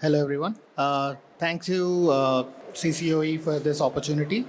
Hello, everyone. Thank you, CCOE, for this opportunity.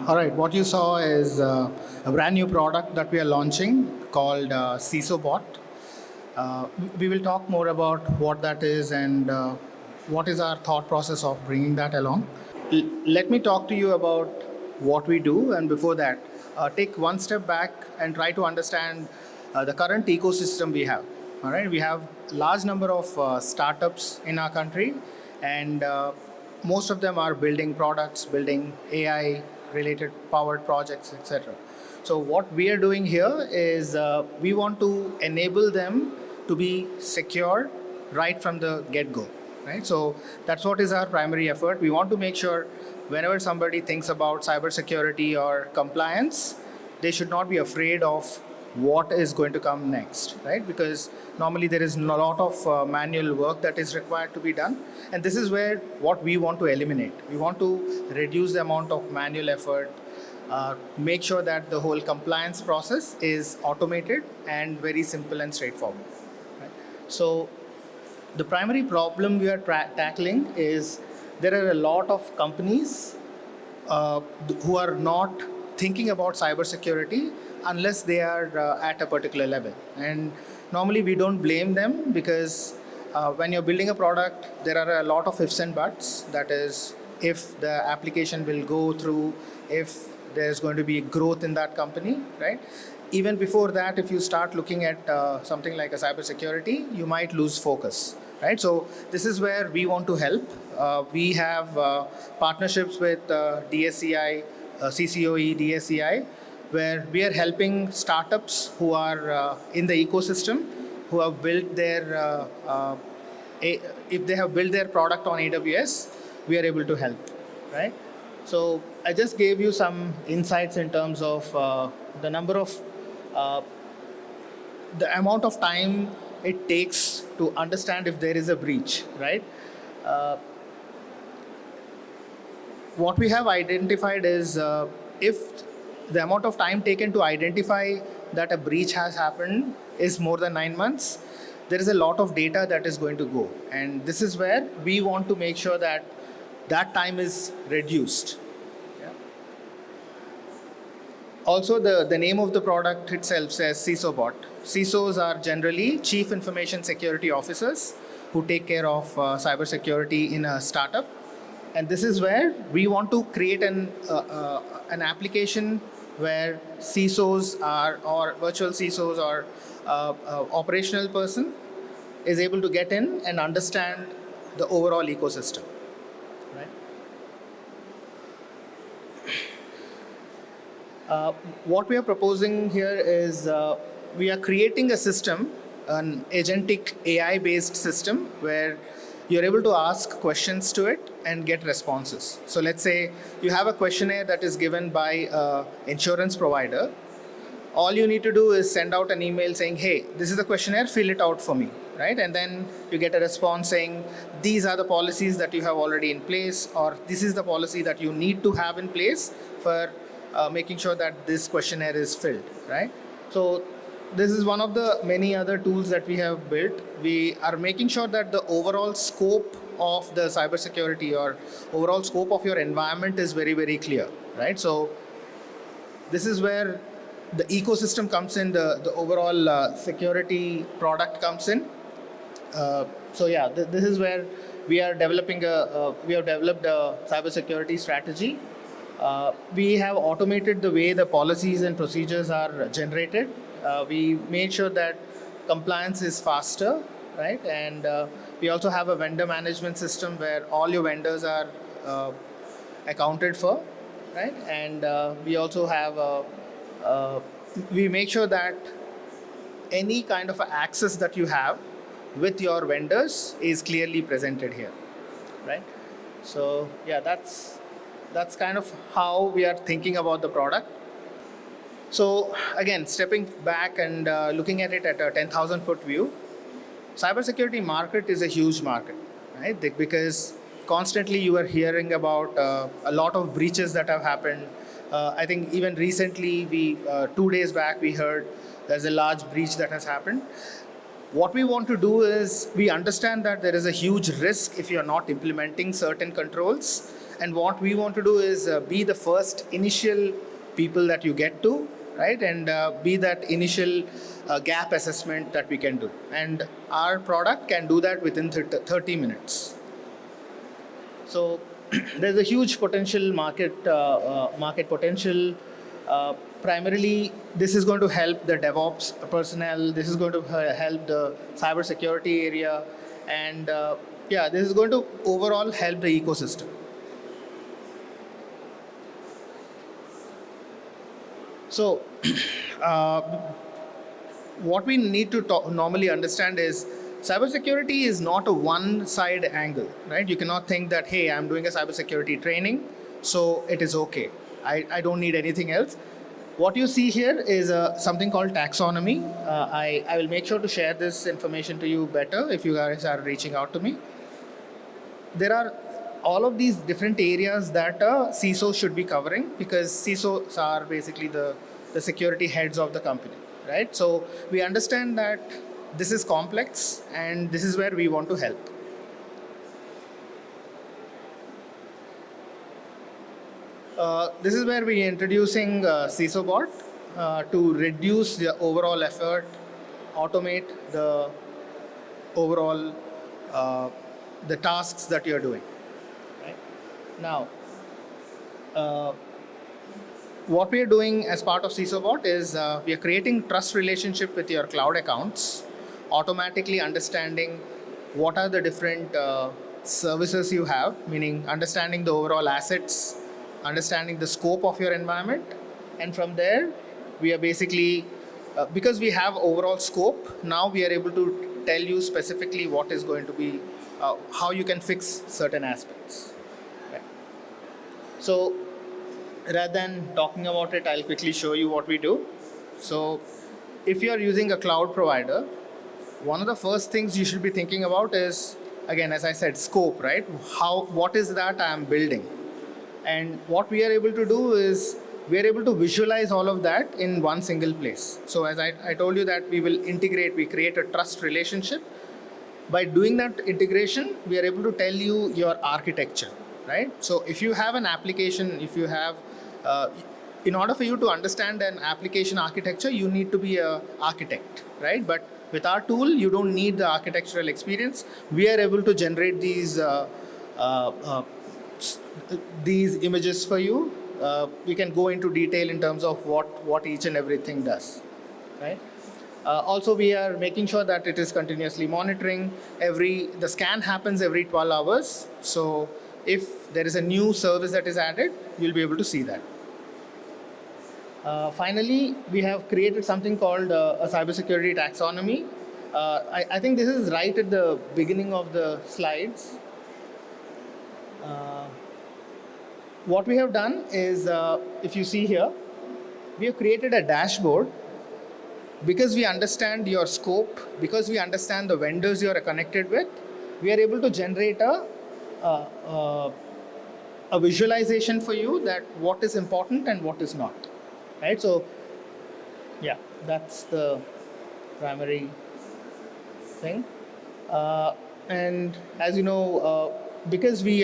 All right, what you saw is a brand new product that we are launching called CISO Bot. We will talk more about what that is and what is our thought process of bringing that along. Let me talk to you about what we do, and before that, take one step back and try to understand the current ecosystem we have. All right, we have a large number of startups in our country, and most of them are building products, building AI related powered projects, etc. So what we are doing here is we want to enable them to be secure right from the get-go. Right? So that's what is our primary effort. We want to make sure whenever somebody thinks about cybersecurity or compliance, they should not be afraid of what is going to come next, right? Because normally there is a lot of manual work that is required to be done. And this is where what we want to eliminate. We want to reduce the amount of manual effort, make sure that the whole compliance process is automated and very simple and straightforward. Right? So the primary problem we are tackling is there are a lot of companies who are not thinking about cybersecurity unless they are at a particular level. And normally we don't blame them because when you're building a product, there are a lot of ifs and buts. That is, if the application will go through, if there's going to be growth in that company, right? Even before that, if you start looking at something like a cybersecurity, you might lose focus, right? So this is where we want to help. We have partnerships with DSCI, CCOE, DSCI, where we are helping startups who are in the ecosystem, who have built their, if they have built their product on AWS, we are able to help, right? So I just gave you some insights in terms of the number of, the amount of time it takes to understand if there is a breach, right? What we have identified is if the amount of time taken to identify that a breach has happened is more than 9 months, there is a lot of data that is going to go. And this is where we want to make sure that that time is reduced. Yeah. Also, the name of the product itself says CISO Bot. CISOs are generally Chief Information Security Officers who take care of cybersecurity in a startup. And this is where we want to create an application where CISOs are, or virtual CISOs or operational person is able to get in and understand the overall ecosystem. Right? What we are proposing here is we are creating a system, an agentic AI-based system where you're able to ask questions to it and get responses. So let's say you have a questionnaire that is given by an insurance provider. All you need to do is send out an email saying, hey, this is the questionnaire, fill it out for me, right? And then you get a response saying, these are the policies that you have already in place, or this is the policy that you need to have in place for making sure that this questionnaire is filled, right? So this is one of the many other tools that we have built. We are making sure that the overall scope of the cybersecurity or overall scope of your environment is very, very clear, right? So this is where the ecosystem comes in, the overall security product comes in. So yeah, this is where we are developing we have developed a cybersecurity strategy We have automated the way the policies and procedures are generated. We made sure that compliance is faster, right? And we also have a vendor management system where all your vendors are accounted for, right? And we also have we make sure that any kind of access that you have with your vendors is clearly presented here, right? So yeah, that's kind of how we are thinking about the product. So again, stepping back and looking at it at a 10,000 foot view, cybersecurity market is a huge market, right? Because constantly you are hearing about a lot of breaches that have happened. I think even recently, 2 days back, we heard there's a large breach that has happened. What we want to do is we understand that there is a huge risk if you're not implementing certain controls. And what we want to do is be the first initial people that you get to, right? And be that initial gap assessment that we can do. And our product can do that within 30 minutes. So there's a huge potential market potential. Primarily, this is going to help the DevOps personnel. This is going to help the cybersecurity area, and yeah, this is going to overall help the ecosystem. So, what we need to normally understand is cybersecurity is not a one-side angle, right? You cannot think that, hey, I'm doing a cybersecurity training, so it is okay. I don't need anything else. What you see here is something called taxonomy. I will make sure to share this information to you better if you guys are reaching out to me. There are all of these different areas that CISO should be covering, because CISOs are basically the security heads of the company, right? So we understand that this is complex, and this is where we want to help. This is where we are introducing CISO bot to reduce the overall effort, automate the overall the tasks that you're doing. Right? Now, what we are doing as part of CISO bot is we are creating trust relationship with your cloud accounts, automatically understanding what are the different services you have, meaning understanding the overall assets, understanding the scope of your environment, and from there we are basically because we have overall scope, now we are able to tell you specifically what is going to be how you can fix certain aspects. Right. So rather than talking about it, I'll quickly show you what we do. So if you are using a cloud provider, one of the first things you should be thinking about is, again, as I said, scope, right? What is that I'm building? And what we are able to do is we are able to visualize all of that in one single place. So as I told you that we will integrate, we create a trust relationship. By doing that integration, we are able to tell you your architecture, right? So if you have an application, if you have, in order for you to understand an application architecture, you need to be an architect, right? But with our tool, you don't need the architectural experience. We are able to generate these images for you. We can go into detail in terms of what each and everything does, right? Also, we are making sure that it is continuously monitoring. The scan happens every 12 hours. So if there is a new service that is added, you'll be able to see that. Finally, we have created something called a cybersecurity taxonomy. I think this is right at the beginning of the slides. What we have done is, if you see here, we have created a dashboard. Because we understand your scope, because we understand the vendors you are connected with, we are able to generate a visualization for you that what is important and what is not. Right? So, yeah, that's the primary thing. And as you know, because we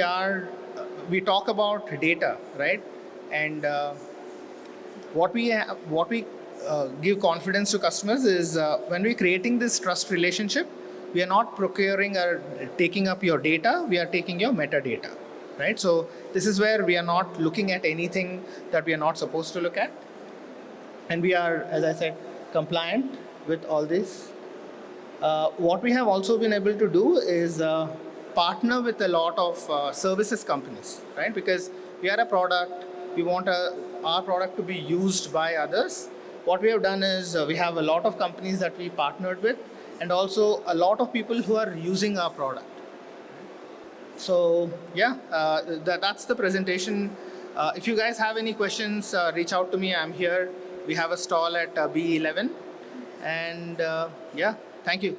talk about data, right? And what we give confidence to customers is when we're creating this trust relationship, we are not procuring or taking up your data, we are taking your metadata, right? So this is where we are not looking at anything that we are not supposed to look at. And we are, as I said, compliant with all this. What we have also been able to do is partner with a lot of services companies, right? Because we are a product, we want our product to be used by others. What we have done is we have a lot of companies that we partnered with, and also a lot of people who are using our product. So yeah, that's the presentation. If you guys have any questions, reach out to me. I'm here. We have a stall at B11. And yeah, thank you.